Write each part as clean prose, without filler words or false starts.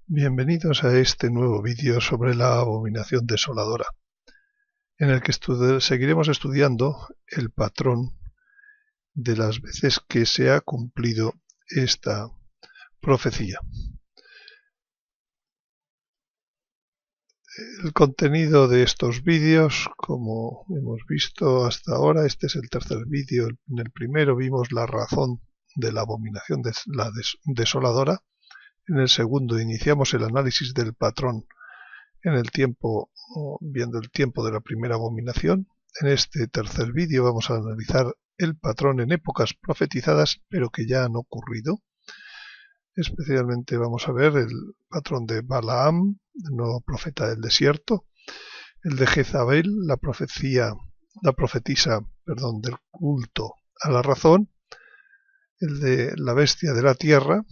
Bienvenidos a este nuevo vídeo sobre la abominación desoladora, en el que seguiremos estudiando el patrón de las veces que se ha cumplido esta profecía. El contenido de estos vídeos, como hemos visto hasta ahora, este es el tercer vídeo. En el primero vimos la razón de la abominación desoladora. En el segundo iniciamos el análisis del patrón en el tiempo, viendo el tiempo de la primera abominación. En este tercer vídeo vamos a analizar el patrón en épocas profetizadas, pero que ya han ocurrido. Especialmente vamos a ver el patrón de Balaam, el nuevo profeta del desierto, el de Jezabel, la profetisa del culto a la razón, el de la bestia de la tierra,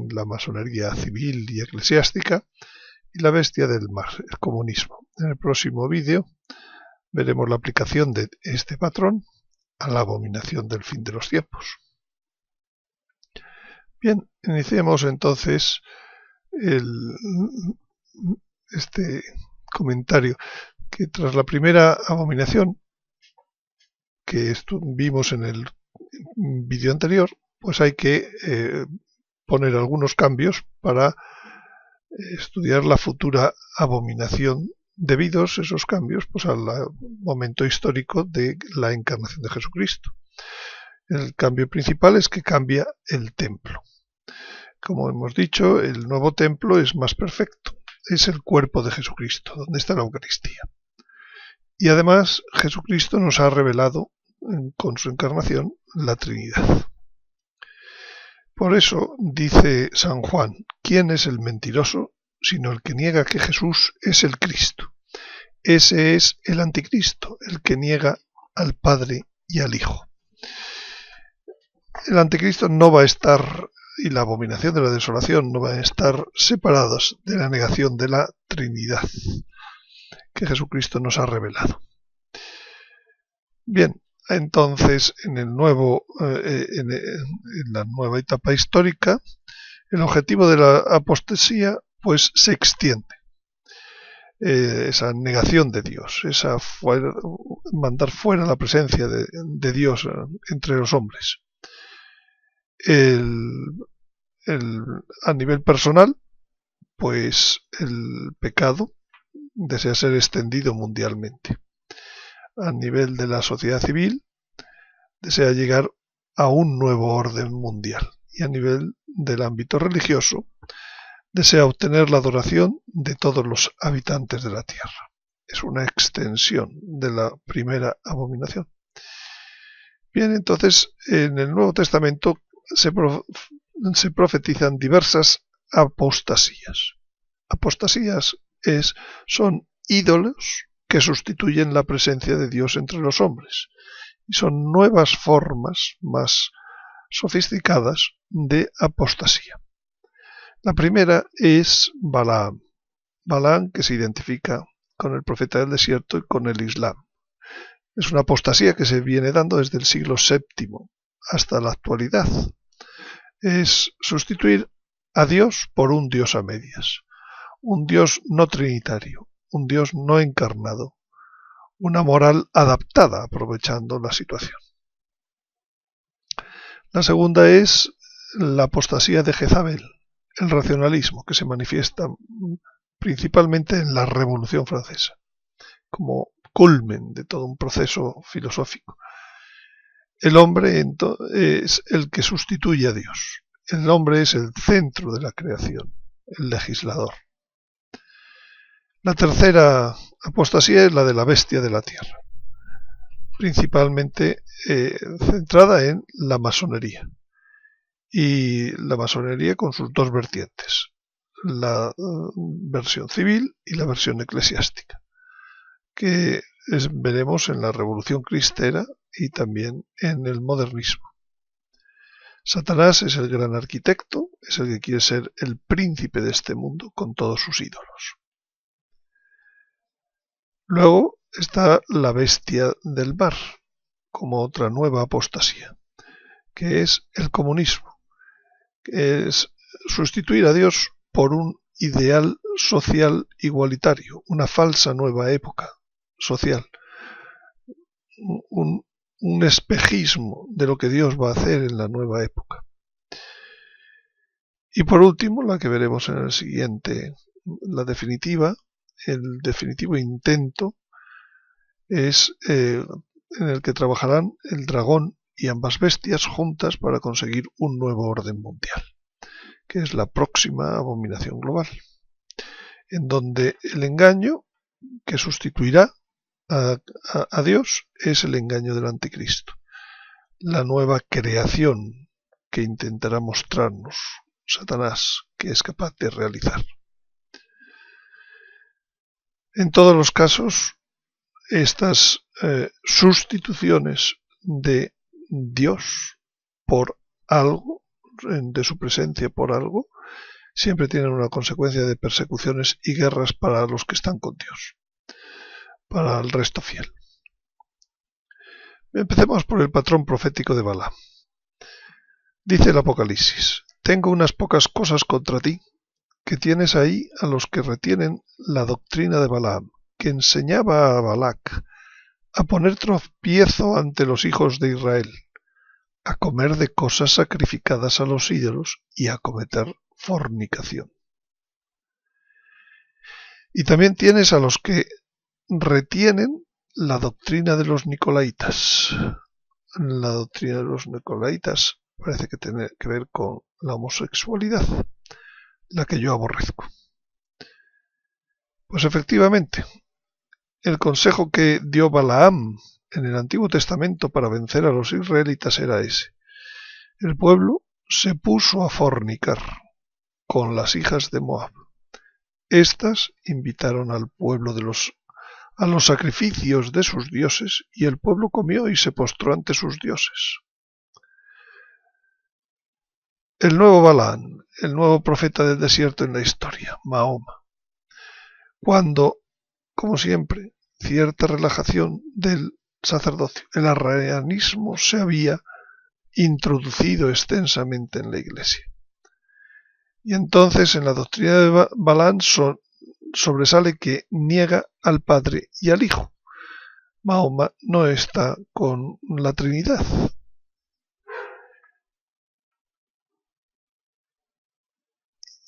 la masonería civil y eclesiástica, y la bestia del mar, el comunismo. En el próximo vídeo veremos la aplicación de este patrón a la abominación del fin de los tiempos. Bien, iniciemos entonces este comentario, que tras la primera abominación que vimos en el vídeo anterior, pues hay que poner algunos cambios para estudiar la futura abominación, debidos esos cambios pues al momento histórico de la encarnación de Jesucristo. El cambio principal es que cambia el templo. Como hemos dicho, el nuevo templo es más perfecto, es el cuerpo de Jesucristo, donde está la Eucaristía. Y además Jesucristo nos ha revelado con su encarnación la Trinidad. Por eso dice San Juan: ¿quién es el mentiroso sino el que niega que Jesús es el Cristo? Ese es el anticristo, el que niega al Padre y al Hijo. El anticristo no va a estar, y la abominación de la desolación no van a estar separados de la negación de la Trinidad que Jesucristo nos ha revelado. Bien, entonces en la nueva etapa histórica, el objetivo de la apostasía pues se extiende. Esa negación de Dios, mandar fuera la presencia de Dios entre los hombres. A nivel personal, pues el pecado desea ser extendido mundialmente. A nivel de la sociedad civil, desea llegar a un nuevo orden mundial. Y a nivel del ámbito religioso, desea obtener la adoración de todos los habitantes de la tierra. Es una extensión de la primera abominación. Bien, entonces en el Nuevo Testamento se profetizan diversas apostasías. Apostasías son ídolos que sustituyen la presencia de Dios entre los hombres, y son nuevas formas más sofisticadas de apostasía. La primera es Balaam. Balaam, que se identifica con el profeta del desierto y con el Islam. Es una apostasía que se viene dando desde el siglo VII hasta la actualidad. Es sustituir a Dios por un Dios a medias, un Dios no trinitario, un Dios no encarnado, una moral adaptada aprovechando la situación. La segunda es la apostasía de Jezabel, el racionalismo, que se manifiesta principalmente en la Revolución Francesa, como culmen de todo un proceso filosófico. El hombre es el que sustituye a Dios. El hombre es el centro de la creación, el legislador. La tercera apostasía es la de la bestia de la tierra, principalmente centrada en la masonería. Y la masonería con sus dos vertientes, la versión civil y la versión eclesiástica, que veremos en la Revolución Cristera y también en el modernismo. Satanás es el gran arquitecto, es el que quiere ser el príncipe de este mundo con todos sus ídolos. Luego está la bestia del mar, como otra nueva apostasía, que es el comunismo, que es sustituir a Dios por un ideal social igualitario, una falsa nueva época social, un espejismo de lo que Dios va a hacer en la nueva época. Y por último, la que veremos en el siguiente, la definitiva, el definitivo intento es en el que trabajarán el dragón y ambas bestias juntas para conseguir un nuevo orden mundial, que es la próxima abominación global, en donde el engaño que sustituirá a Dios es el engaño del anticristo, la nueva creación que intentará mostrarnos Satanás que es capaz de realizar. En todos los casos, estas sustituciones de Dios por algo, de su presencia por algo, siempre tienen una consecuencia de persecuciones y guerras para los que están con Dios, para el resto fiel. Empecemos por el patrón profético de Balaam. Dice el Apocalipsis: tengo unas pocas cosas contra ti, que tienes ahí a los que retienen la doctrina de Balaam, que enseñaba a Balac a poner tropiezo ante los hijos de Israel, a comer de cosas sacrificadas a los ídolos y a cometer fornicación. Y también tienes a los que retienen la doctrina de los nicolaitas. La doctrina de los nicolaitas parece que tiene que ver con la homosexualidad, la que yo aborrezco. Pues efectivamente, el consejo que dio Balaam en el Antiguo Testamento para vencer a los israelitas era ese. El pueblo se puso a fornicar con las hijas de Moab. Estas invitaron al pueblo a los sacrificios de sus dioses, y el pueblo comió y se postró ante sus dioses. El nuevo Balaam, el nuevo profeta del desierto en la historia, Mahoma. Cuando, como siempre, cierta relajación del sacerdocio, el arrianismo se había introducido extensamente en la iglesia. Y entonces en la doctrina de Balaam sobresale que niega al Padre y al Hijo. Mahoma no está con la Trinidad.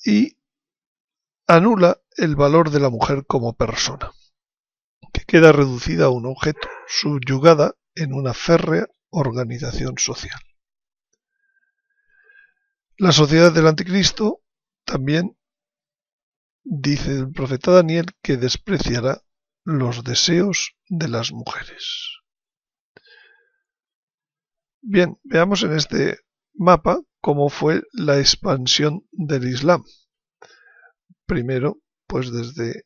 Y anula el valor de la mujer como persona, que queda reducida a un objeto, subyugada en una férrea organización social. La sociedad del anticristo también dice el profeta Daniel que despreciará los deseos de las mujeres. Bien, veamos en este mapa cómo fue la expansión del Islam. Primero, pues desde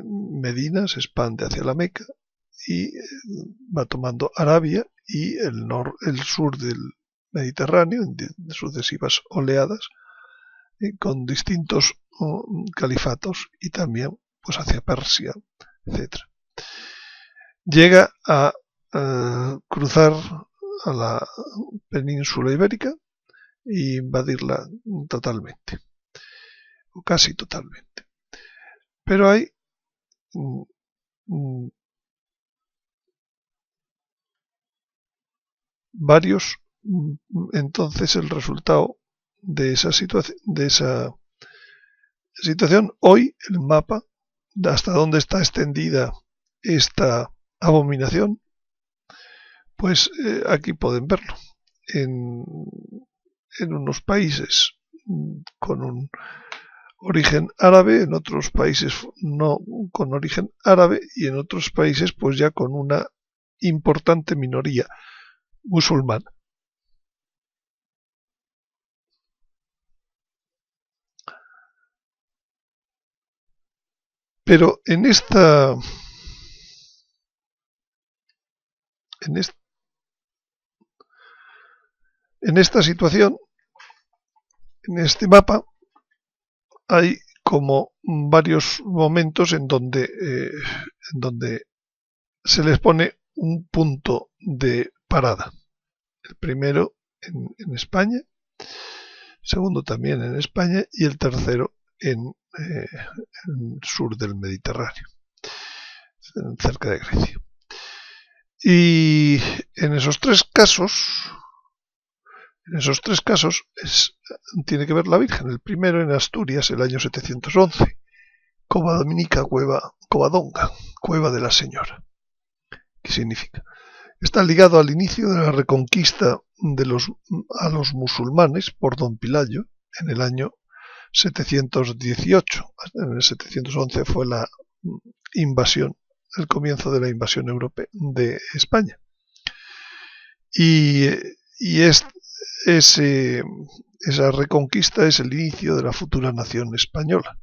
Medina se expande hacia la Meca y va tomando Arabia y el sur del Mediterráneo en sucesivas oleadas con distintos califatos y también pues hacia Persia, etc. Llega a cruzar a la península ibérica e invadirla totalmente, o casi totalmente. Pero hay varios, entonces el resultado de esa situación, hoy el mapa de hasta dónde está extendida esta abominación, pues aquí pueden verlo en unos países con un origen árabe, en otros países no con origen árabe y en otros países pues ya con una importante minoría musulmana. Pero en esta situación, en este mapa, hay como varios momentos en donde se les pone un punto de parada. El primero en España, segundo también en España y el tercero en el sur del Mediterráneo, cerca de Grecia. Y en esos tres casos tiene que ver la Virgen. El primero en Asturias, el año 711, Cova Dominica, Covadonga, Cueva de la Señora. ¿Qué significa? Está ligado al inicio de la reconquista a los musulmanes por Don Pilayo en el año 718. En el 711 fue la invasión, el comienzo de la invasión europea de España. Y esa reconquista es el inicio de la futura nación española.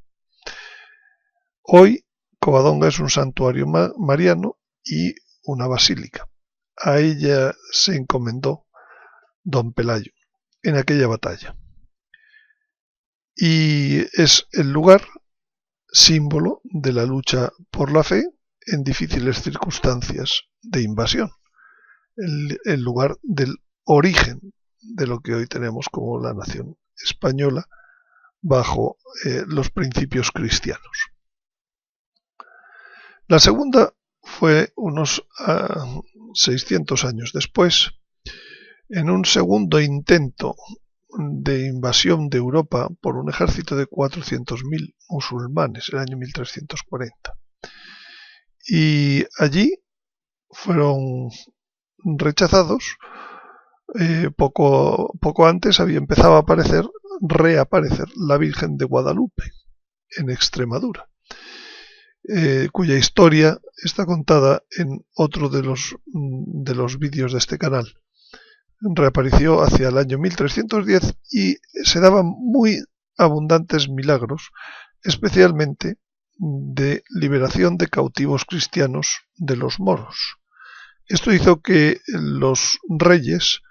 Hoy Covadonga es un santuario mariano y una basílica. A ella se encomendó Don Pelayo en aquella batalla. Y es el lugar símbolo de la lucha por la fe en difíciles circunstancias de invasión. El lugar del origen de lo que hoy tenemos como la nación española bajo los principios cristianos. La segunda fue unos 600 años después, en un segundo intento de invasión de Europa por un ejército de 400.000 musulmanes, el año 1340. Y allí fueron rechazados. Poco antes había empezado a reaparecer la Virgen de Guadalupe en Extremadura, cuya historia está contada en otro de los vídeos de este canal. Reapareció hacia el año 1310 y se daban muy abundantes milagros, especialmente de liberación de cautivos cristianos de los moros. Esto hizo que los reyes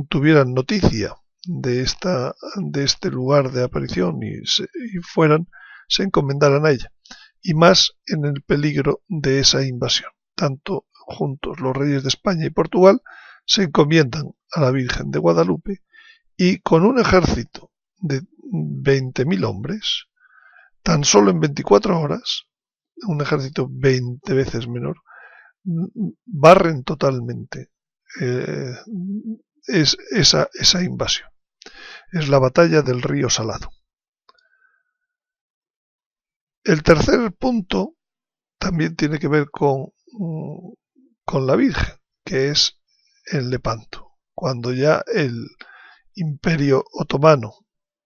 tuvieran noticia de este lugar de aparición y se encomendaran a ella, y más en el peligro de esa invasión. Tanto juntos los reyes de España y Portugal se encomiendan a la Virgen de Guadalupe y con un ejército de 20.000 hombres, tan solo en 24 horas, un ejército 20 veces menor, barren totalmente esa invasión. Es la batalla del río Salado. El tercer punto también tiene que ver con la Virgen, que es en Lepanto, cuando ya el Imperio Otomano,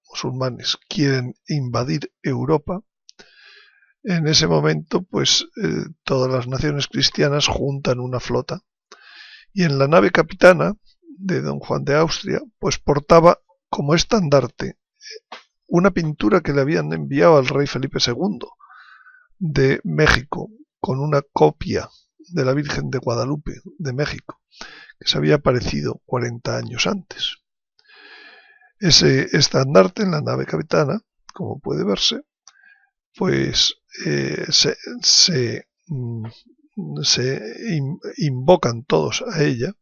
musulmanes, quieren invadir Europa. En ese momento, pues todas las naciones cristianas juntan una flota y en la nave capitana de Don Juan de Austria, pues portaba como estandarte una pintura que le habían enviado al rey Felipe II de México, con una copia de la Virgen de Guadalupe de México, que se había aparecido 40 años antes. Ese estandarte en la nave capitana, como puede verse, pues se invocan todos a ella.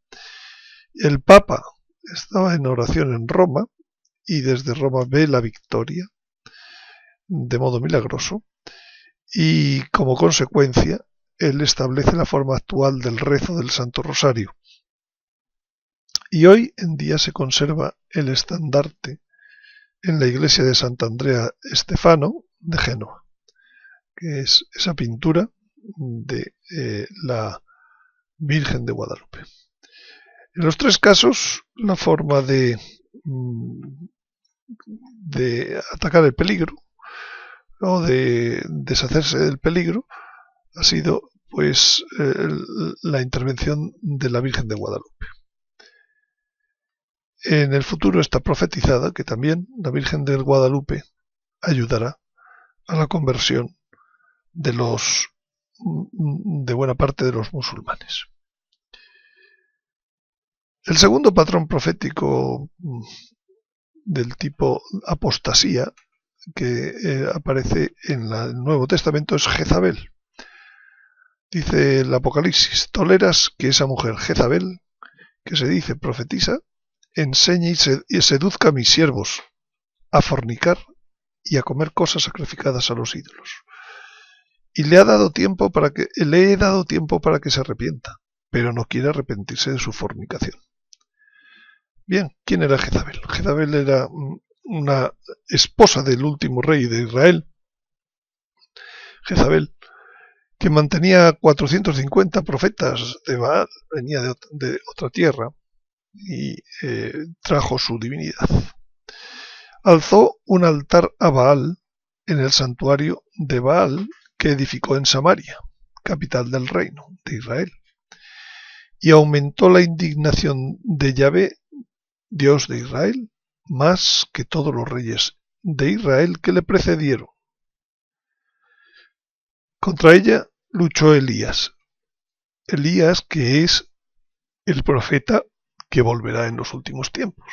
El Papa estaba en oración en Roma y desde Roma ve la victoria de modo milagroso y como consecuencia él establece la forma actual del rezo del Santo Rosario. Y hoy en día se conserva el estandarte en la iglesia de Sant'Andrea Stefano de Génova, que es esa pintura de la Virgen de Guadalupe. En los tres casos, la forma de atacar el peligro o de deshacerse del peligro ha sido pues la intervención de la Virgen de Guadalupe. En el futuro está profetizada que también la Virgen de Guadalupe ayudará a la conversión de buena parte de los musulmanes. El segundo patrón profético del tipo apostasía que aparece en el Nuevo Testamento es Jezabel. Dice el Apocalipsis: toleras que esa mujer Jezabel, que se dice profetiza, enseñe y seduzca a mis siervos a fornicar y a comer cosas sacrificadas a los ídolos. Y le he dado tiempo para que se arrepienta, pero no quiere arrepentirse de su fornicación. Bien, ¿quién era Jezabel? Jezabel era una esposa del último rey de Israel, Jezabel, que mantenía 450 profetas de Baal, venía de otra tierra y trajo su divinidad. Alzó un altar a Baal en el santuario de Baal que edificó en Samaria, capital del reino de Israel, y aumentó la indignación de Yahvé, Dios de Israel, más que todos los reyes de Israel que le precedieron. Contra ella luchó Elías, que es el profeta que volverá en los últimos tiempos.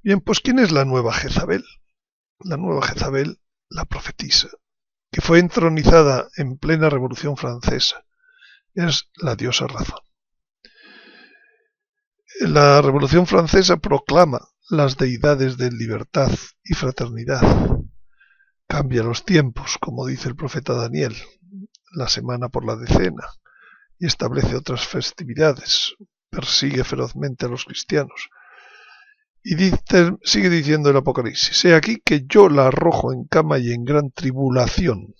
Bien, pues ¿quién es la nueva Jezabel? La nueva Jezabel, la profetisa, que fue entronizada en plena Revolución Francesa, es la diosa razón. La Revolución Francesa proclama las deidades de libertad y fraternidad. Cambia los tiempos, como dice el profeta Daniel, la semana por la decena, y establece otras festividades. Persigue ferozmente a los cristianos. Y sigue diciendo el Apocalipsis: he aquí que yo la arrojo en cama y en gran tribulación.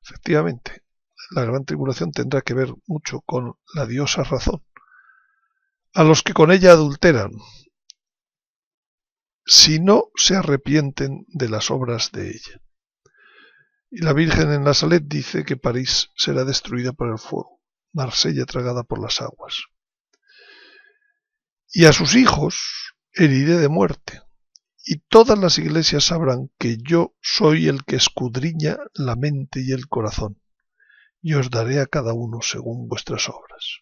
Efectivamente, la gran tribulación tendrá que ver mucho con la diosa razón. A los que con ella adulteran, si no se arrepienten de las obras de ella. Y la Virgen en la Salet dice que París será destruida por el fuego, Marsella tragada por las aguas. Y a sus hijos heriré de muerte, y todas las iglesias sabrán que yo soy el que escudriña la mente y el corazón, y os daré a cada uno según vuestras obras.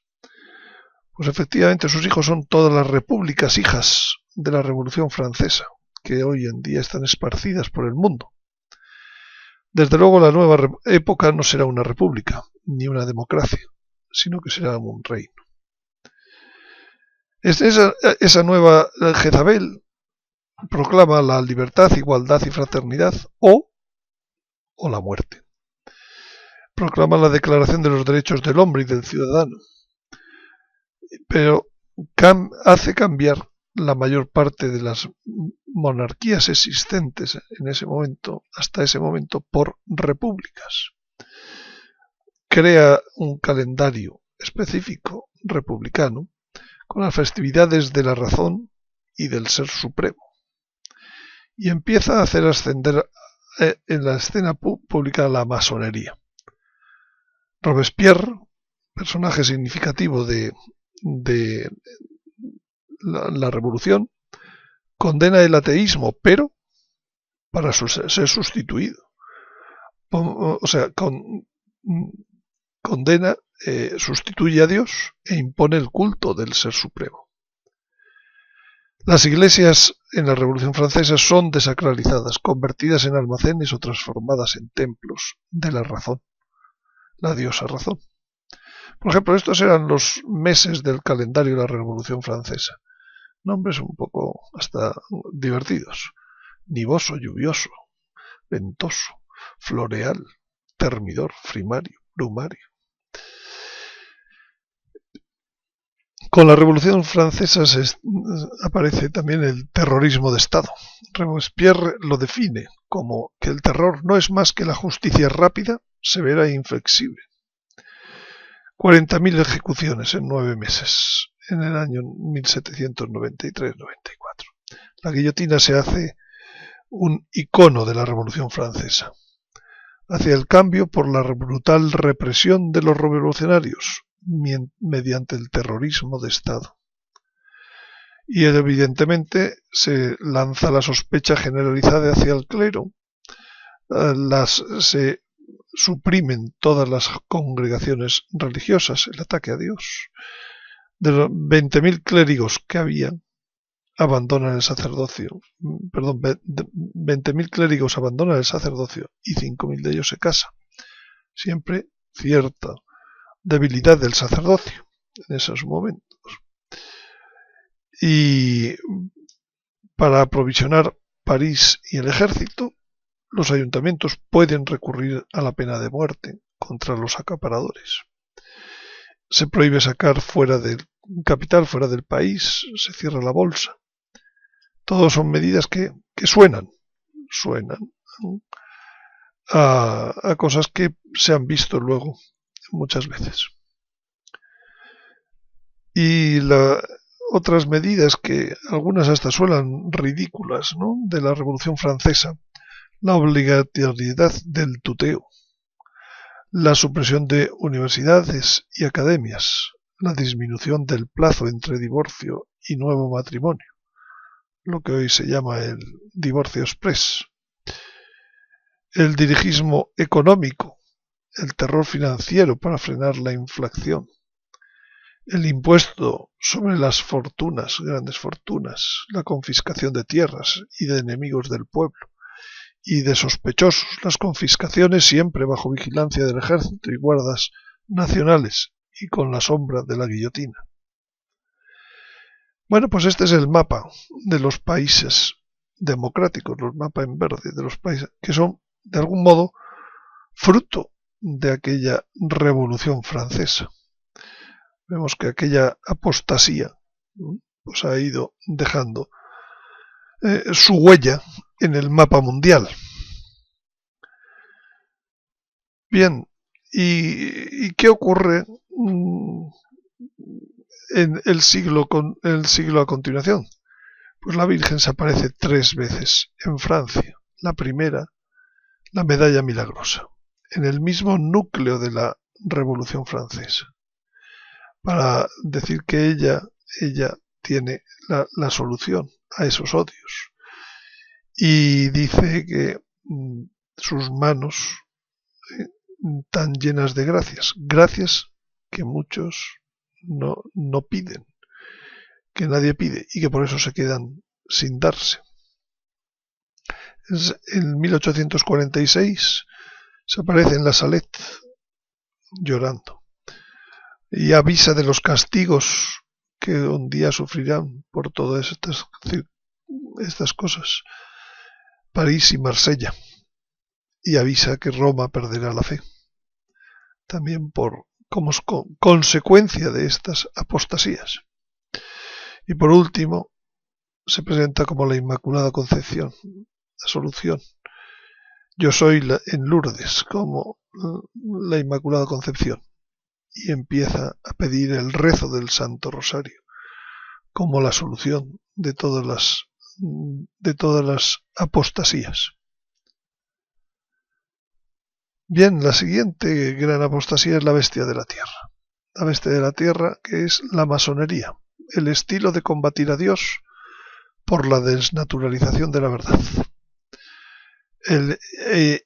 Pues efectivamente sus hijos son todas las repúblicas hijas de la Revolución Francesa, que hoy en día están esparcidas por el mundo. Desde luego la nueva época no será una república, ni una democracia, sino que será un reino. Esa nueva Jezabel proclama la libertad, igualdad y fraternidad o la muerte. Proclama la Declaración de los Derechos del Hombre y del Ciudadano, pero hace cambiar la mayor parte de las monarquías existentes en ese momento, hasta ese momento, por repúblicas. Crea un calendario específico republicano con las festividades de la razón y del Ser Supremo, y empieza a hacer ascender en la escena pública la masonería. Robespierre, personaje significativo de la revolución, condena el ateísmo, pero para ser sustituido. O sea, condena, sustituye a Dios e impone el culto del Ser Supremo. Las iglesias en la Revolución Francesa son desacralizadas, convertidas en almacenes o transformadas en templos de la razón, la diosa razón. Por ejemplo, estos eran los meses del calendario de la Revolución Francesa. Nombres un poco hasta divertidos: nivoso, lluvioso, ventoso, floreal, termidor, frimario, brumario. Con la Revolución Francesa aparece también el terrorismo de Estado. Robespierre lo define como que el terror no es más que la justicia rápida, severa e inflexible. 40.000 ejecuciones en 9 meses, en el año 1793-94. La guillotina se hace un icono de la Revolución Francesa. Hacia el cambio por la brutal represión de los revolucionarios mediante el terrorismo de Estado. Y evidentemente se lanza la sospecha generalizada hacia el clero. Se suprimen todas las congregaciones religiosas, el ataque a Dios. De los 20.000 clérigos que había, abandonan el sacerdocio. 20.000 clérigos abandonan el sacerdocio y 5.000 de ellos se casan. Siempre cierta debilidad del sacerdocio en esos momentos. Y para aprovisionar París y el ejército, los ayuntamientos pueden recurrir a la pena de muerte contra los acaparadores. Se prohíbe sacar fuera del capital, fuera del país, se cierra la bolsa. Todos son medidas que suenan a cosas que se han visto luego muchas veces. Y otras medidas que algunas hasta suenan ridículas, ¿no?, de la Revolución Francesa: la obligatoriedad del tuteo, la supresión de universidades y academias, la disminución del plazo entre divorcio y nuevo matrimonio, lo que hoy se llama el divorcio express, el dirigismo económico, el terror financiero para frenar la inflación, el impuesto sobre las fortunas, grandes fortunas, la confiscación de tierras y de enemigos del pueblo y de sospechosos, las confiscaciones siempre bajo vigilancia del ejército y guardas nacionales y con la sombra de la guillotina. Bueno, pues este es el mapa de los países democráticos, los mapas en verde de los países que son, de algún modo, fruto de aquella Revolución Francesa. Vemos que aquella apostasía pues ha ido dejando su huella en el mapa mundial. Bien, ¿y qué ocurre en el siglo a continuación? Pues la Virgen se aparece 3 veces en Francia. La primera, la medalla milagrosa, en el mismo núcleo de la Revolución Francesa, para decir que ella tiene la solución a esos odios. Y dice que sus manos tan llenas de gracias que muchos no piden, que nadie pide y que por eso se quedan sin darse. En 1846 se aparece en la Salette llorando y avisa de los castigos que un día sufrirán por todas estas cosas, París y Marsella, y avisa que Roma perderá la fe, también como consecuencia de estas apostasías. Y por último, se presenta como la Inmaculada Concepción, la solución. Yo soy en Lourdes como la Inmaculada Concepción, y empieza a pedir el rezo del Santo Rosario como la solución de todas las apostasías. Bien, la siguiente gran apostasía es la bestia de la tierra. La bestia de la tierra, que es la masonería, el estilo de combatir a Dios por la desnaturalización de la verdad, el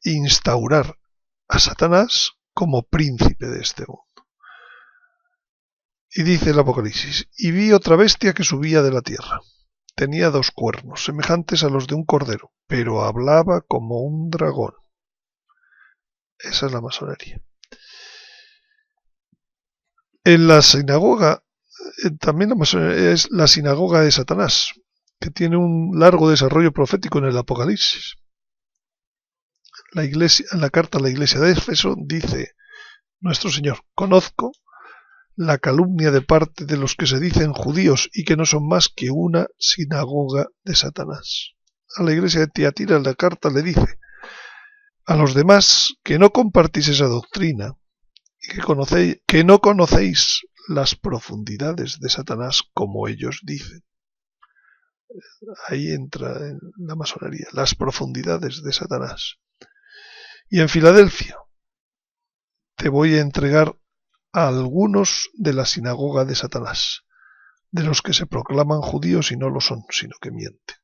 instaurar a Satanás como príncipe de este mundo. Y dice el Apocalipsis: y vi otra bestia que subía de la tierra. Tenía 2 cuernos, semejantes a los de un cordero, pero hablaba como un dragón. Esa es la masonería. En la sinagoga, también la masonería es la sinagoga de Satanás, que tiene un largo desarrollo profético en el Apocalipsis. La iglesia, en la carta a la iglesia de Éfeso, dice nuestro Señor: conozco la calumnia de parte de los que se dicen judíos y que no son más que una sinagoga de Satanás. A la iglesia de Tiatira, en la carta le dice: a los demás que no compartís esa doctrina y que no conocéis las profundidades de Satanás como ellos dicen. Ahí entra en la masonería, las profundidades de Satanás. Y en Filadelfia: te voy a entregar a algunos de la sinagoga de Satanás, de los que se proclaman judíos y no lo son, sino que mienten.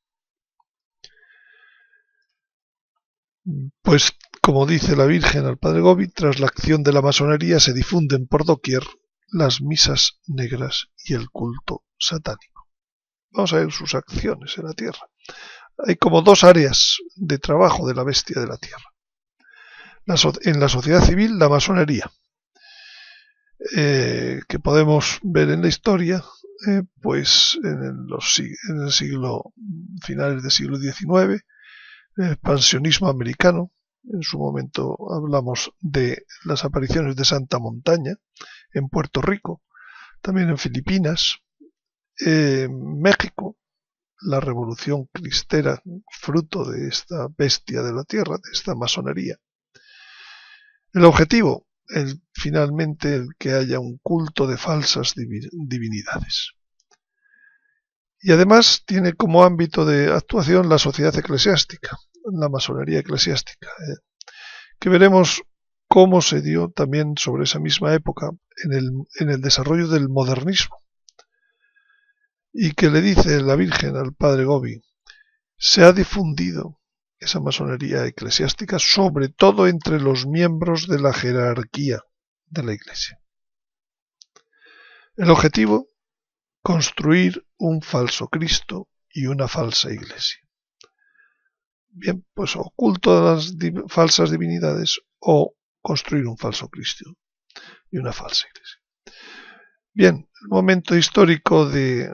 Pues, como dice la Virgen al Padre Gobi, tras la acción de la masonería se difunden por doquier las misas negras y el culto satánico. Vamos a ver sus acciones en la tierra. Hay como 2 áreas de trabajo de la bestia de la tierra. En la sociedad civil, la masonería. que podemos ver en la historia, pues en el siglo, finales del siglo XIX, el expansionismo americano. En su momento hablamos de las apariciones de Santa Montaña en Puerto Rico, también en Filipinas, México, la revolución cristera, fruto de esta bestia de la tierra, de esta masonería. El objetivo, finalmente, el que haya un culto de falsas divinidades. Y además tiene como ámbito de actuación la sociedad eclesiástica, la masonería eclesiástica, que veremos cómo se dio también sobre esa misma época en el desarrollo del modernismo. Y que le dice la Virgen al padre Gobi: se ha difundido esa masonería eclesiástica sobre todo entre los miembros de la jerarquía de la Iglesia. El objetivo, construir un falso Cristo y una falsa Iglesia. Bien, pues o culto a las falsas divinidades o construir un falso Cristo y una falsa Iglesia. Bien, el momento histórico de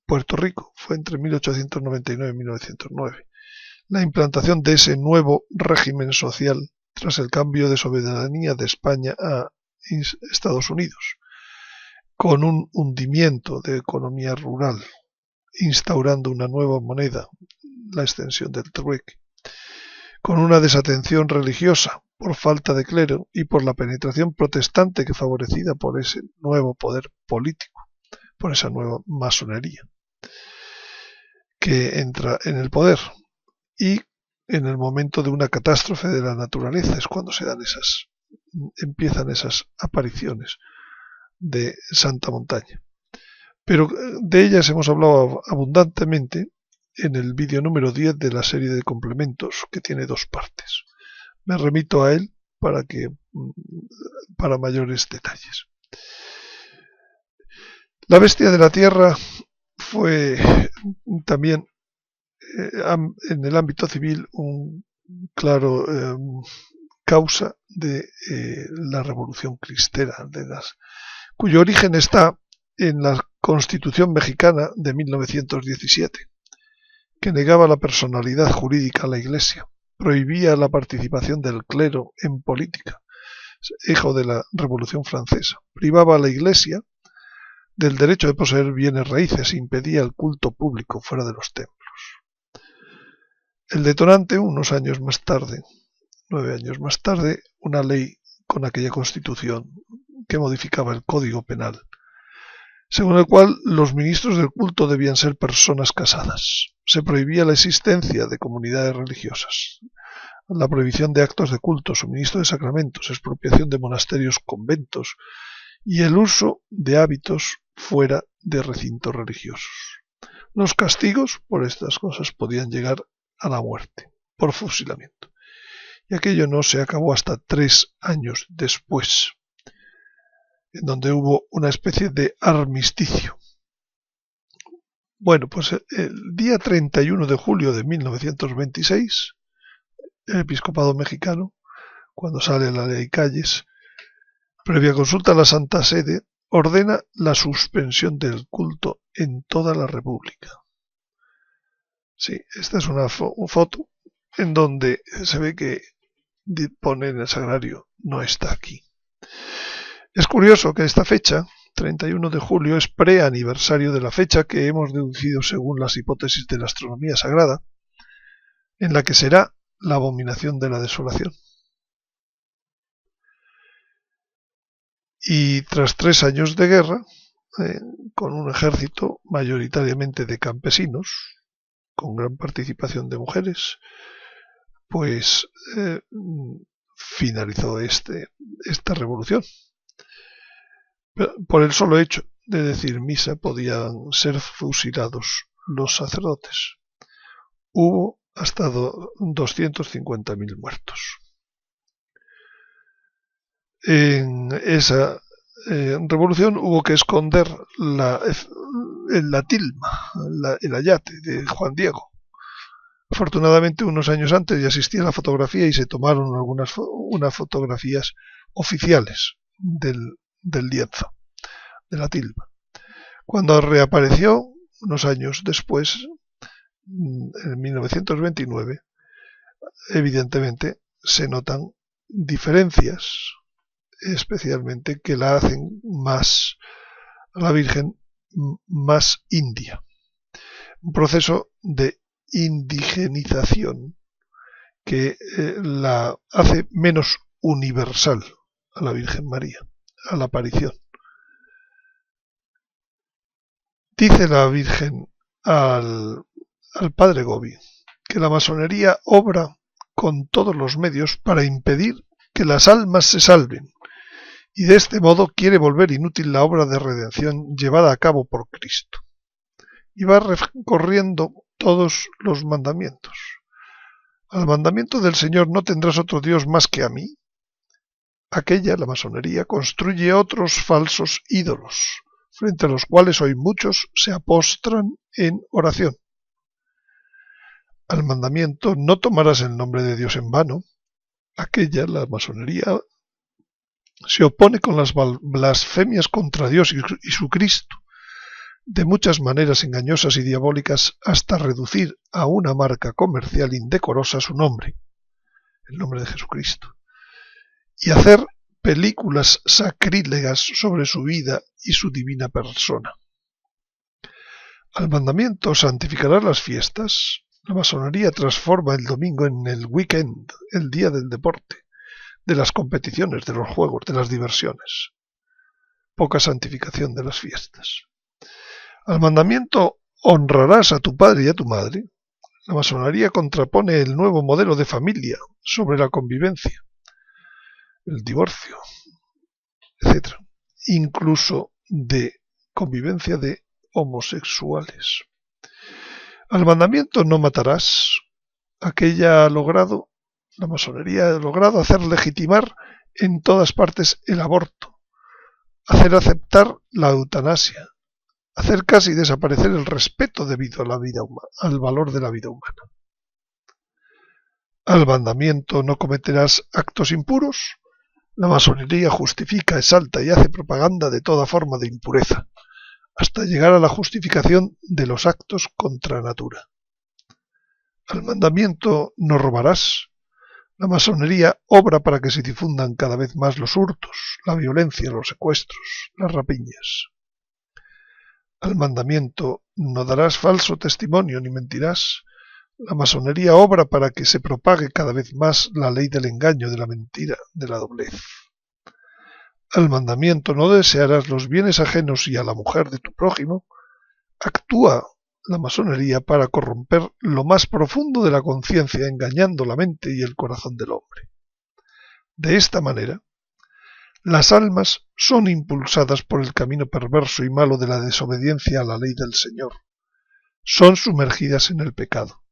Puerto Rico fue entre 1899 y 1909. La implantación de ese nuevo régimen social tras el cambio de soberanía de España a Estados Unidos, con un hundimiento de economía rural, instaurando una nueva moneda, la extensión del trueque, con una desatención religiosa por falta de clero y por la penetración protestante que favorecida por ese nuevo poder político, por esa nueva masonería que entra en el poder. Y en el momento de una catástrofe de la naturaleza es cuando empiezan esas apariciones de Santa Montaña. Pero de ellas hemos hablado abundantemente en el vídeo número 10 de la serie de complementos, que tiene 2 partes. Me remito a él para mayores detalles. La bestia de la tierra fue también en el ámbito civil un claro causa de la revolución cristera, cuyo origen está en la Constitución mexicana de 1917, que negaba la personalidad jurídica a la Iglesia, prohibía la participación del clero en política, hijo de la Revolución Francesa, privaba a la Iglesia del derecho de poseer bienes raíces e impedía el culto público fuera de los templos. El detonante, unos años más tarde, 9 años más tarde, una ley con aquella Constitución que modificaba el Código Penal, según el cual los ministros del culto debían ser personas casadas. Se prohibía la existencia de comunidades religiosas, la prohibición de actos de culto, suministro de sacramentos, expropiación de monasterios, conventos y el uso de hábitos fuera de recintos religiosos. Los castigos por estas cosas podían llegar a la muerte, por fusilamiento. Y aquello no se acabó hasta 3 años después, en donde hubo una especie de armisticio. Bueno, pues el día 31 de julio de 1926, el episcopado mexicano, cuando sale la ley Calles, previa consulta a la Santa Sede, ordena la suspensión del culto en toda la República. Sí, esta es una foto en donde se ve que pone en el sagrario: no está aquí. Es curioso que esta fecha, 31 de julio, es preaniversario de la fecha que hemos deducido según las hipótesis de la astronomía sagrada, en la que será la abominación de la desolación. Y tras 3 años de guerra, con un ejército mayoritariamente de campesinos, con gran participación de mujeres, pues finalizó esta revolución. Por el solo hecho de decir misa podían ser fusilados los sacerdotes. Hubo hasta 250.000 muertos. En esa revolución hubo que esconder la tilma, el ayate de Juan Diego, Afortunadamente, unos años antes ya existía la fotografía y se tomaron unas fotografías oficiales del lienzo, de la tilma. Cuando reapareció, unos años después, en 1929, evidentemente se notan diferencias, especialmente que la hacen más a la Virgen más india. Un proceso de indigenización que la hace menos universal a la Virgen María, a la aparición. Dice la Virgen al padre Gobi que la masonería obra con todos los medios para impedir que las almas se salven, y de este modo quiere volver inútil la obra de redención llevada a cabo por Cristo. Y va recorriendo todos los mandamientos. Al mandamiento del Señor, no tendrás otro Dios más que a mí. Aquella, la masonería, construye otros falsos ídolos, frente a los cuales hoy muchos se apostran en oración. Al mandamiento, no tomarás el nombre de Dios en vano. Aquella, la masonería, se opone con las blasfemias contra Dios y su Cristo, de muchas maneras engañosas y diabólicas, hasta reducir a una marca comercial indecorosa su nombre, el nombre de Jesucristo, y hacer películas sacrílegas sobre su vida y su divina persona. Al mandamiento, santificarás las fiestas. La masonería transforma el domingo en el weekend, el día del deporte, de las competiciones, de los juegos, de las diversiones. Poca santificación de las fiestas. Al mandamiento, honrarás a tu padre y a tu madre. La masonería contrapone el nuevo modelo de familia sobre la convivencia, el divorcio, etc. Incluso de convivencia de homosexuales. Al mandamiento, no matarás. Aquella ha logrado, la masonería ha logrado hacer legitimar en todas partes el aborto, hacer aceptar la eutanasia, hacer casi desaparecer el respeto debido a la vida humana, al valor de la vida humana. Al mandamiento, no cometerás actos impuros. La masonería justifica, exalta y hace propaganda de toda forma de impureza, hasta llegar a la justificación de los actos contra natura. Al mandamiento, no robarás. La masonería obra para que se difundan cada vez más los hurtos, la violencia, los secuestros, las rapiñas. Al mandamiento, no darás falso testimonio ni mentirás. La masonería obra para que se propague cada vez más la ley del engaño, de la mentira, de la doblez. Al mandamiento, no desearás los bienes ajenos y a la mujer de tu prójimo. Actúa la masonería para corromper lo más profundo de la conciencia, engañando la mente y el corazón del hombre. De esta manera, las almas son impulsadas por el camino perverso y malo de la desobediencia a la ley del Señor. Son sumergidas en el pecado,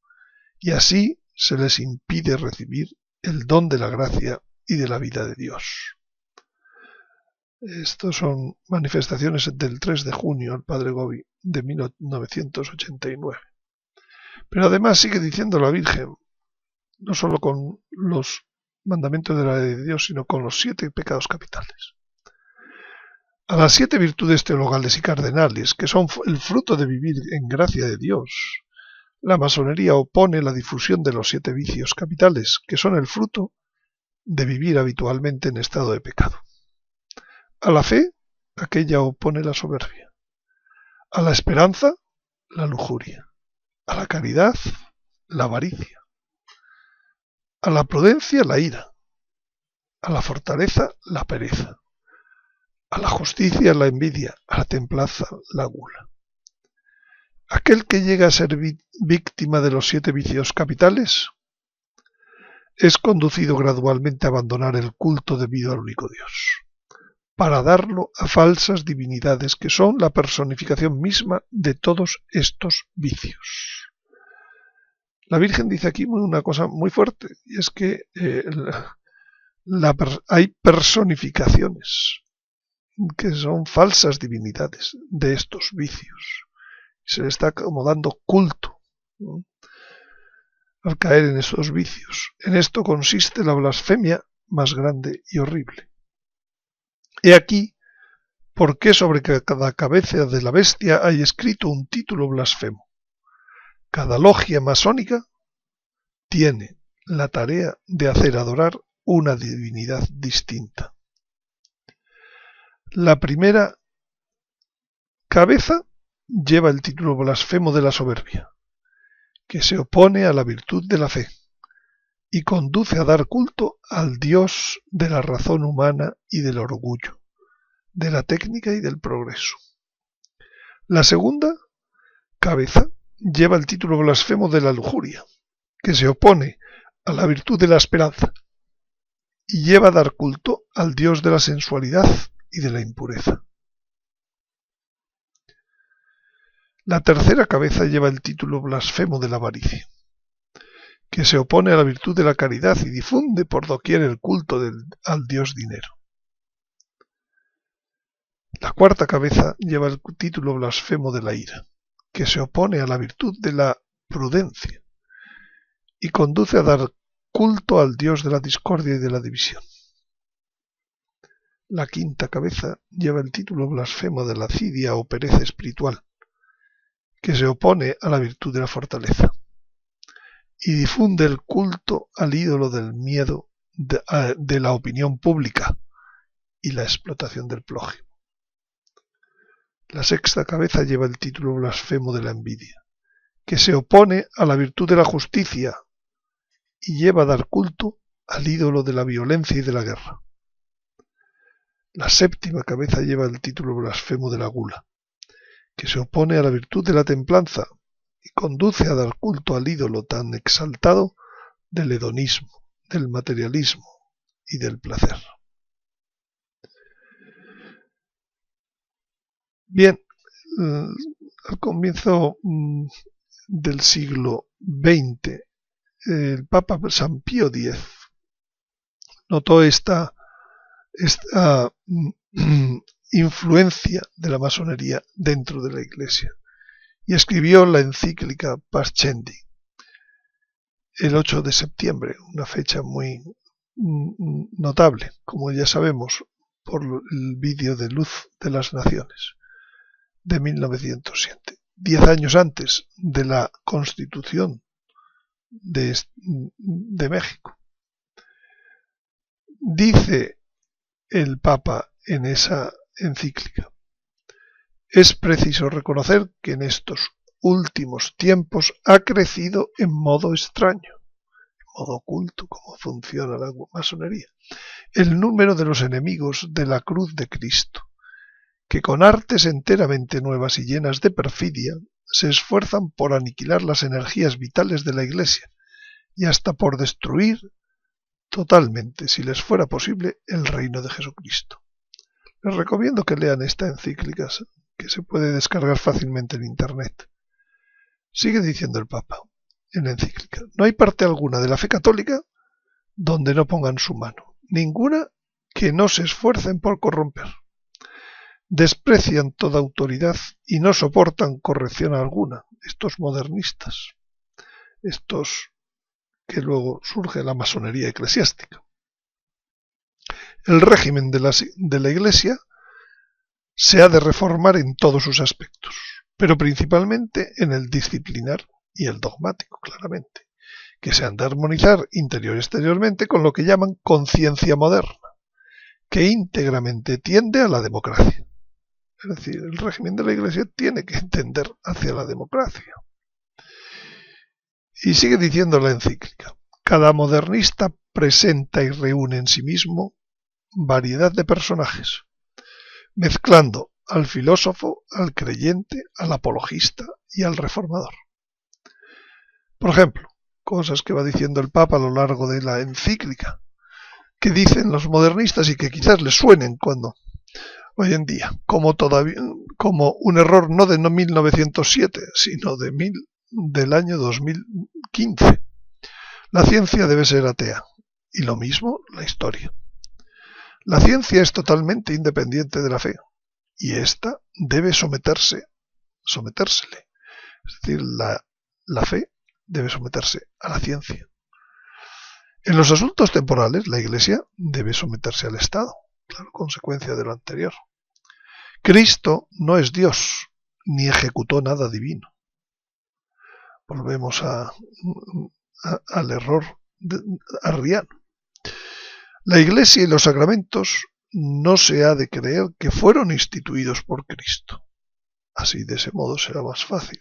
y así se les impide recibir el don de la gracia y de la vida de Dios. Estos son manifestaciones del 3 de junio al Padre Gobi de 1989. Pero además sigue diciendo la Virgen, no solo con los mandamientos de la ley de Dios, sino con los 7 pecados capitales. A las 7 virtudes teologales y cardenales, que son el fruto de vivir en gracia de Dios, la masonería opone la difusión de los 7 vicios capitales, que son el fruto de vivir habitualmente en estado de pecado. A la fe, aquella opone la soberbia. A la esperanza, la lujuria. A la caridad, la avaricia. A la prudencia, la ira. A la fortaleza, la pereza. A la justicia, la envidia. A la templanza, la gula. Aquel que llega a ser víctima de los 7 vicios capitales es conducido gradualmente a abandonar el culto debido al único Dios, para darlo a falsas divinidades que son la personificación misma de todos estos vicios. La Virgen dice aquí una cosa muy fuerte, y es que hay personificaciones que son falsas divinidades de estos vicios. Se le está como dando culto, ¿no? al caer en esos vicios. En esto consiste la blasfemia más grande y horrible. He aquí por qué sobre cada cabeza de la bestia hay escrito un título blasfemo. Cada logia masónica tiene la tarea de hacer adorar una divinidad distinta. La primera cabeza lleva el título blasfemo de la soberbia, que se opone a la virtud de la fe y conduce a dar culto al Dios de la razón humana y del orgullo, de la técnica y del progreso. La segunda cabeza lleva el título blasfemo de la lujuria, que se opone a la virtud de la esperanza y lleva a dar culto al Dios de la sensualidad y de la impureza. La tercera cabeza lleva el título blasfemo de la avaricia, que se opone a la virtud de la caridad y difunde por doquier el culto al Dios dinero. La cuarta cabeza lleva el título blasfemo de la ira, que se opone a la virtud de la prudencia y conduce a dar culto al Dios de la discordia y de la división. La quinta cabeza lleva el título blasfemo de la cidia o pereza espiritual, que se opone a la virtud de la fortaleza y difunde el culto al ídolo del miedo, de la opinión pública y la explotación del prójimo. La sexta cabeza lleva el título blasfemo de la envidia, que se opone a la virtud de la justicia y lleva a dar culto al ídolo de la violencia y de la guerra. La séptima cabeza lleva el título blasfemo de la gula, que se opone a la virtud de la templanza y conduce a dar culto al ídolo tan exaltado del hedonismo, del materialismo y del placer. Bien, al comienzo del siglo XX, el Papa San Pío X notó esta influencia de la masonería dentro de la Iglesia y escribió la encíclica Pascendi el 8 de septiembre, una fecha muy notable, como ya sabemos, por el vídeo de Luz de las Naciones de 1907, 10 años antes de la Constitución de México. Dice el Papa en esa encíclica: es preciso reconocer que en estos últimos tiempos ha crecido en modo extraño, en modo oculto, como funciona la masonería, el número de los enemigos de la cruz de Cristo, que con artes enteramente nuevas y llenas de perfidia se esfuerzan por aniquilar las energías vitales de la Iglesia y hasta por destruir totalmente, si les fuera posible, el reino de Jesucristo. Les recomiendo que lean esta encíclica, que se puede descargar fácilmente en Internet. Sigue diciendo el Papa en la encíclica: no hay parte alguna de la fe católica donde no pongan su mano, ninguna que no se esfuercen por corromper. Desprecian toda autoridad y no soportan corrección alguna, estos modernistas, estos que luego surge la masonería eclesiástica. El régimen de la Iglesia se ha de reformar en todos sus aspectos, pero principalmente en el disciplinar y el dogmático, claramente, que se han de armonizar interior y exteriormente con lo que llaman conciencia moderna, que íntegramente tiende a la democracia. Es decir, el régimen de la Iglesia tiene que tender hacia la democracia. Y sigue diciendo la encíclica: cada modernista presenta y reúne en sí mismo variedad de personajes, mezclando al filósofo, al creyente, al apologista y al reformador. Por ejemplo, cosas que va diciendo el Papa a lo largo de la encíclica, que dicen los modernistas y que quizás les suenen cuando hoy en día, como un error no de 1907, sino del año 2015. La ciencia debe ser atea, y lo mismo la historia. La ciencia es totalmente independiente de la fe, y ésta debe sometérsele. Es decir, la fe debe someterse a la ciencia. En los asuntos temporales, la Iglesia debe someterse al Estado, claro, consecuencia de lo anterior. Cristo no es Dios, ni ejecutó nada divino. Volvemos al error arriano. La Iglesia y los sacramentos no se ha de creer que fueron instituidos por Cristo. Así, de ese modo, será más fácil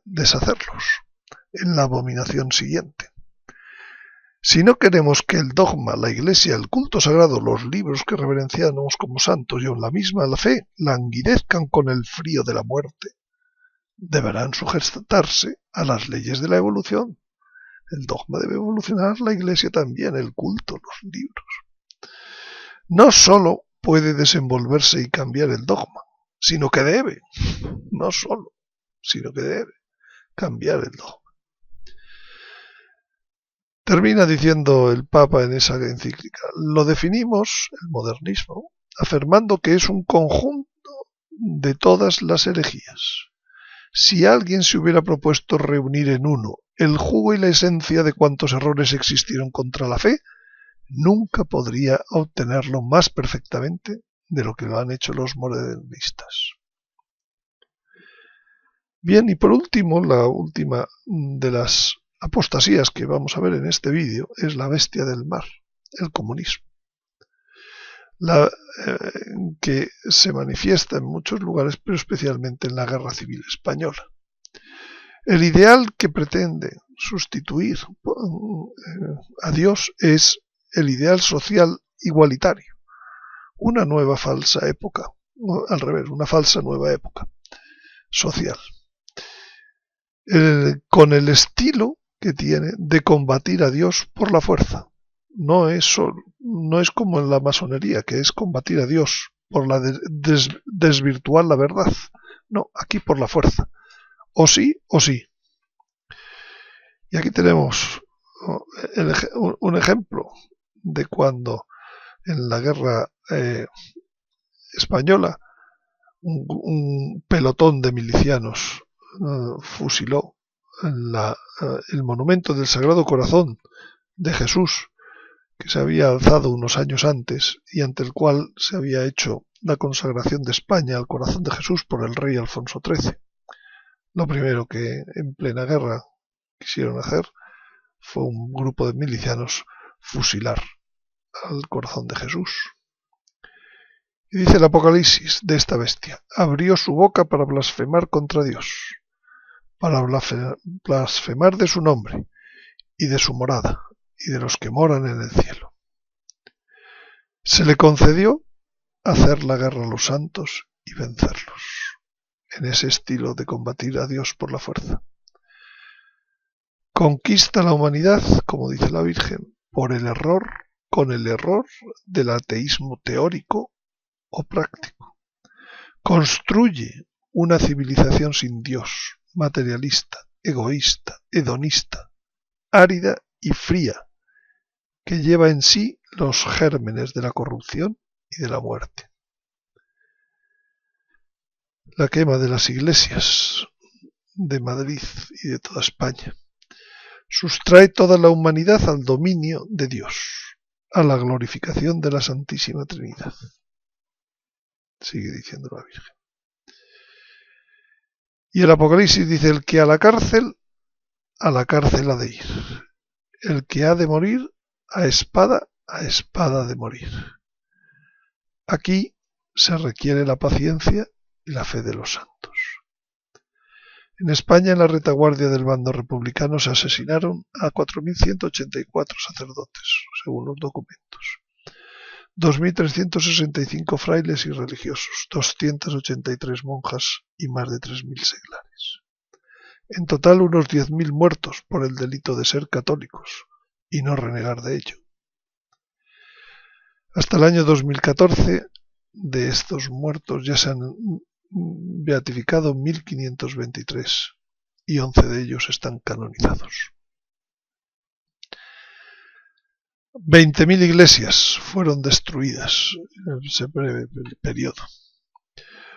deshacerlos en la abominación siguiente. Si no queremos que el dogma, la Iglesia, el culto sagrado, los libros que reverenciamos como santos y aun la misma la fe languidezcan con el frío de la muerte, deberán sujetarse a las leyes de la evolución. El dogma debe evolucionar, la Iglesia también, el culto, los libros. No sólo puede desenvolverse y cambiar el dogma, sino que debe, no sólo, sino que debe cambiar el dogma. Termina diciendo el Papa en esa encíclica: lo definimos, el modernismo, afirmando que es un conjunto de todas las herejías. Si alguien se hubiera propuesto reunir en uno el jugo y la esencia de cuantos errores existieron contra la fe, nunca podría obtenerlo más perfectamente de lo que lo han hecho los modernistas. Bien, y por último, la última de las apostasías que vamos a ver en este vídeo es la bestia del mar, el comunismo, que se manifiesta en muchos lugares, pero especialmente en la Guerra Civil Española. El ideal que pretende sustituir a Dios es el ideal social igualitario, una nueva falsa época, al revés, una falsa nueva época social, con el estilo que tiene de combatir a Dios por la fuerza. No es como en la masonería, que es combatir a Dios por la desvirtuar la verdad. No, aquí por la fuerza. O sí, o sí. Y aquí tenemos un ejemplo de cuando en la guerra española un pelotón de milicianos fusiló el monumento del Sagrado Corazón de Jesús, que se había alzado unos años antes y ante el cual se había hecho la consagración de España al corazón de Jesús por el rey Alfonso XIII. Lo primero que en plena guerra quisieron hacer fue un grupo de milicianos fusilar al corazón de Jesús. Y dice el Apocalipsis de esta bestia: abrió su boca para blasfemar contra Dios, para blasfemar de su nombre y de su morada y de los que moran en el cielo. Se le concedió hacer la guerra a los santos y vencerlos, en ese estilo de combatir a Dios por la fuerza. Conquista la humanidad, como dice la Virgen, con el error del ateísmo teórico o práctico. Construye una civilización sin Dios, materialista, egoísta, hedonista, árida y fría, que lleva en sí los gérmenes de la corrupción y de la muerte. La quema de las iglesias de Madrid y de toda España sustrae toda la humanidad al dominio de Dios, a la glorificación de la Santísima Trinidad. Sigue diciendo la Virgen. Y el Apocalipsis dice: el que a la cárcel ha de ir. El que ha de morir, a espada de morir. Aquí se requiere la paciencia y la fe de los santos. En España, en la retaguardia del bando republicano, se asesinaron a 4.184 sacerdotes, según los documentos, 2.365 frailes y religiosos, 283 monjas y más de 3.000 seglares. En total, unos 10.000 muertos por el delito de ser católicos y no renegar de ello. Hasta el año 2014, de estos muertos ya se han beatificado 1.523 y 11 de ellos están canonizados. 20.000 iglesias fueron destruidas en ese breve periodo.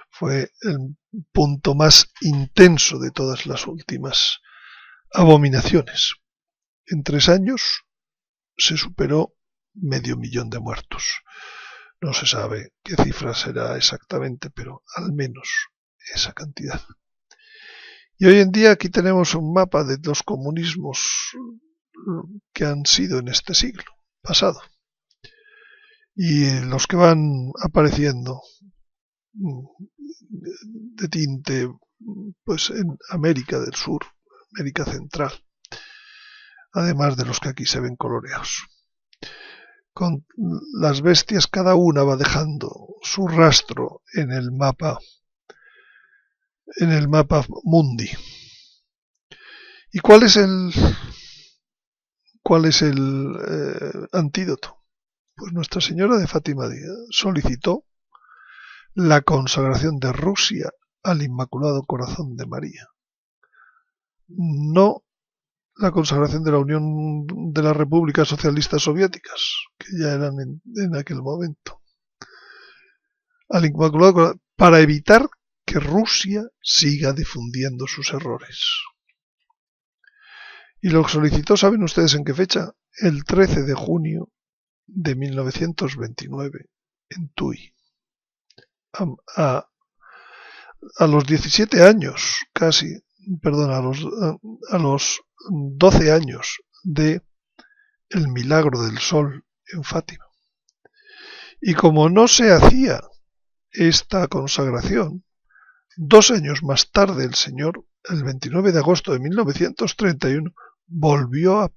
Fue el punto más intenso de todas las últimas Abominaciones. En 3 años se superó 500.000 de muertos. No se sabe qué cifra será exactamente, pero al menos esa cantidad. Y hoy en día aquí tenemos un mapa de los comunismos que han sido en este siglo pasado. Y los que van apareciendo de tinte pues en América del Sur, América Central, además de los que aquí se ven coloreados. Con las bestias cada una va dejando su rastro en el mapa mundi. ¿Y cuál es el antídoto? Pues Nuestra Señora de Fátima solicitó la consagración de Rusia al Inmaculado Corazón de María, no la consagración de la Unión de las Repúblicas Socialistas Soviéticas, que ya eran en aquel momento, al Inmaculado Corazón, para evitar que Rusia siga difundiendo sus errores. Y lo solicitó, ¿saben ustedes en qué fecha? El 13 de junio de 1929, en Tui. A los 17 años, casi, perdón, a los 12 años de el milagro del sol en Fátima. Y como no se hacía esta consagración, 2 años más tarde el Señor, el 29 de agosto de 1931, volvió a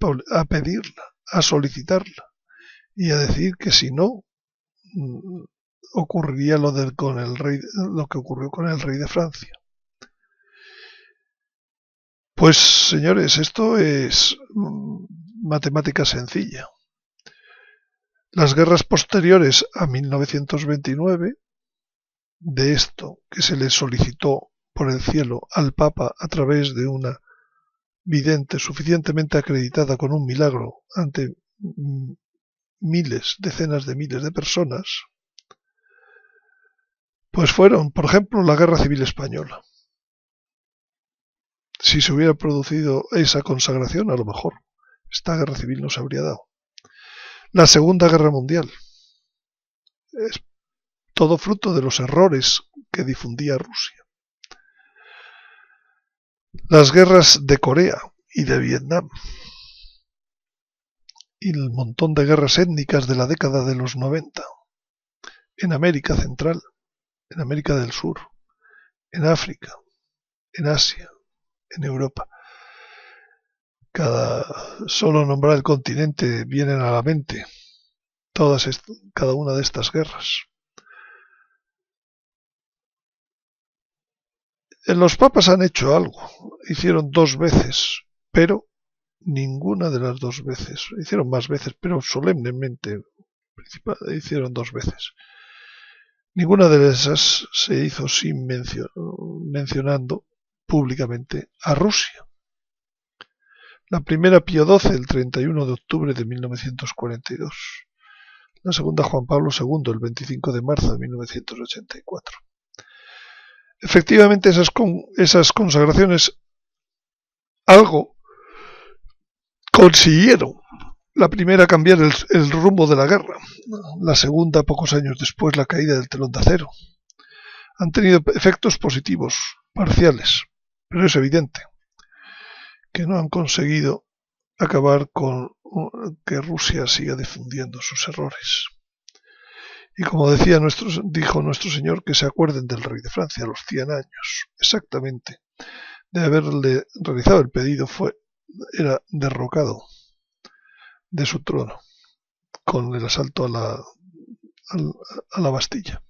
pedirla, a solicitarla y a decir que si no, ocurriría lo que ocurrió con el rey de Francia. Pues señores, esto es matemática sencilla. Las guerras posteriores a 1929, de esto que se le solicitó por el cielo al Papa a través de una vidente suficientemente acreditada con un milagro ante decenas de miles de personas, pues fueron, por ejemplo, la Guerra Civil Española. Si se hubiera producido esa consagración, a lo mejor esta guerra civil no se habría dado. La Segunda Guerra Mundial es todo fruto de los errores que difundía Rusia. Las guerras de Corea y de Vietnam y el montón de guerras étnicas de la década de los 90 en América Central, en América del Sur, en África, en Asia, en Europa. Solo nombrar el continente vienen a la mente cada una de estas guerras. Los papas han hecho algo, hicieron 2 veces, pero ninguna de las 2 veces, hicieron más veces, pero solemnemente hicieron 2 veces. Ninguna de esas se hizo sin mencionando públicamente a Rusia. La primera Pío XII, el 31 de octubre de 1942. La segunda Juan Pablo II, el 25 de marzo de 1984. Efectivamente, esas consagraciones algo consiguieron. La primera, cambiar el rumbo de la guerra. La segunda, pocos años después, la caída del telón de acero. Han tenido efectos positivos, parciales, pero es evidente que no han conseguido acabar con que Rusia siga difundiendo sus errores. Y como dijo nuestro Señor, que se acuerden del rey de Francia a los 100 años, exactamente, de haberle realizado el pedido, era derrocado de su trono con el asalto a la Bastilla.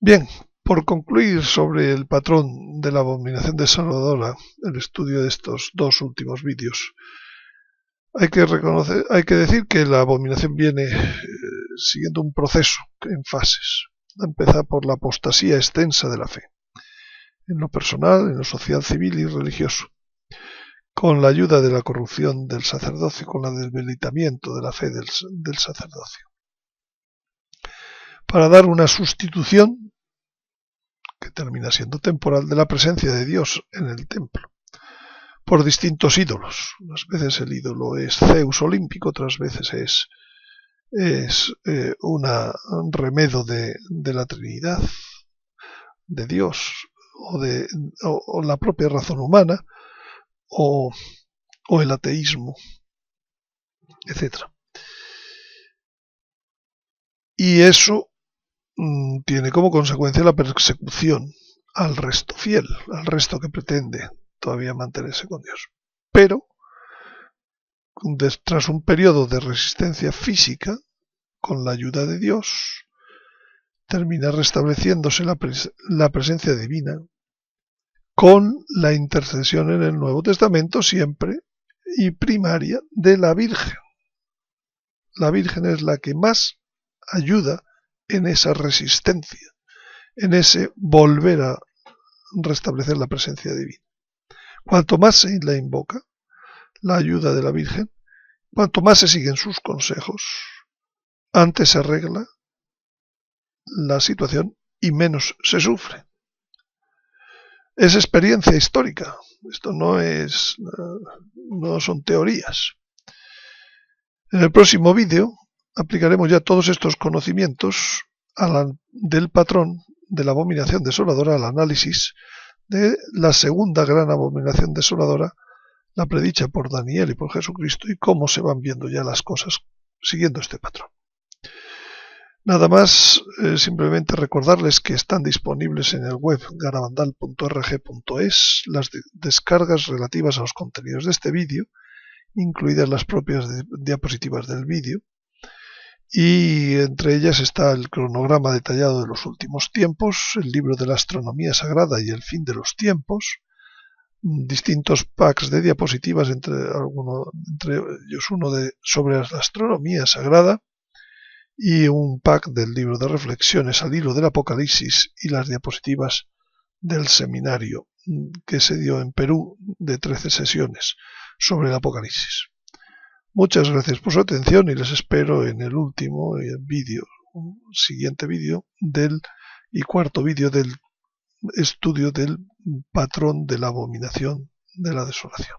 Bien, por concluir sobre el patrón de la abominación desoladora, el estudio de estos 2 últimos vídeos, hay que decir que la abominación viene siguiendo un proceso en fases. Empezar por la apostasía extensa de la fe, en lo personal, en lo social, civil y religioso, con la ayuda de la corrupción del sacerdocio, con el debilitamiento de la fe del sacerdocio, para dar una sustitución que termina siendo temporal de la presencia de Dios en el templo, por distintos ídolos. Unas veces el ídolo es Zeus olímpico, otras veces es un remedo de la Trinidad, de Dios, o la propia razón humana, o el ateísmo, etc. Y eso tiene como consecuencia la persecución al resto fiel, al resto que pretende todavía mantenerse con Dios. Pero, tras un periodo de resistencia física, con la ayuda de Dios, termina restableciéndose la presencia divina con la intercesión en el Nuevo Testamento siempre y primaria de la Virgen. La Virgen es la que más ayuda en esa resistencia, en ese volver a restablecer la presencia divina. Cuanto más se la invoca, la ayuda de la Virgen, cuanto más se siguen sus consejos, antes se arregla la situación y menos se sufre. Es experiencia histórica. Esto no son teorías. En el próximo vídeo aplicaremos ya todos estos conocimientos del patrón de la abominación desoladora al análisis de la segunda gran abominación desoladora, la predicha por Daniel y por Jesucristo, y cómo se van viendo ya las cosas siguiendo este patrón. Nada más, simplemente recordarles que están disponibles en el web garabandal.org.es las descargas relativas a los contenidos de este vídeo, incluidas las propias diapositivas del vídeo, y entre ellas está el cronograma detallado de los últimos tiempos, el libro de la astronomía sagrada y el fin de los tiempos, distintos packs de diapositivas, entre ellos uno sobre la astronomía sagrada, y un pack del libro de reflexiones al hilo del Apocalipsis y las diapositivas del seminario que se dio en Perú de 13 sesiones sobre el Apocalipsis. Muchas gracias por su atención y les espero en el último siguiente vídeo y cuarto vídeo del estudio del patrón de la abominación de la desolación.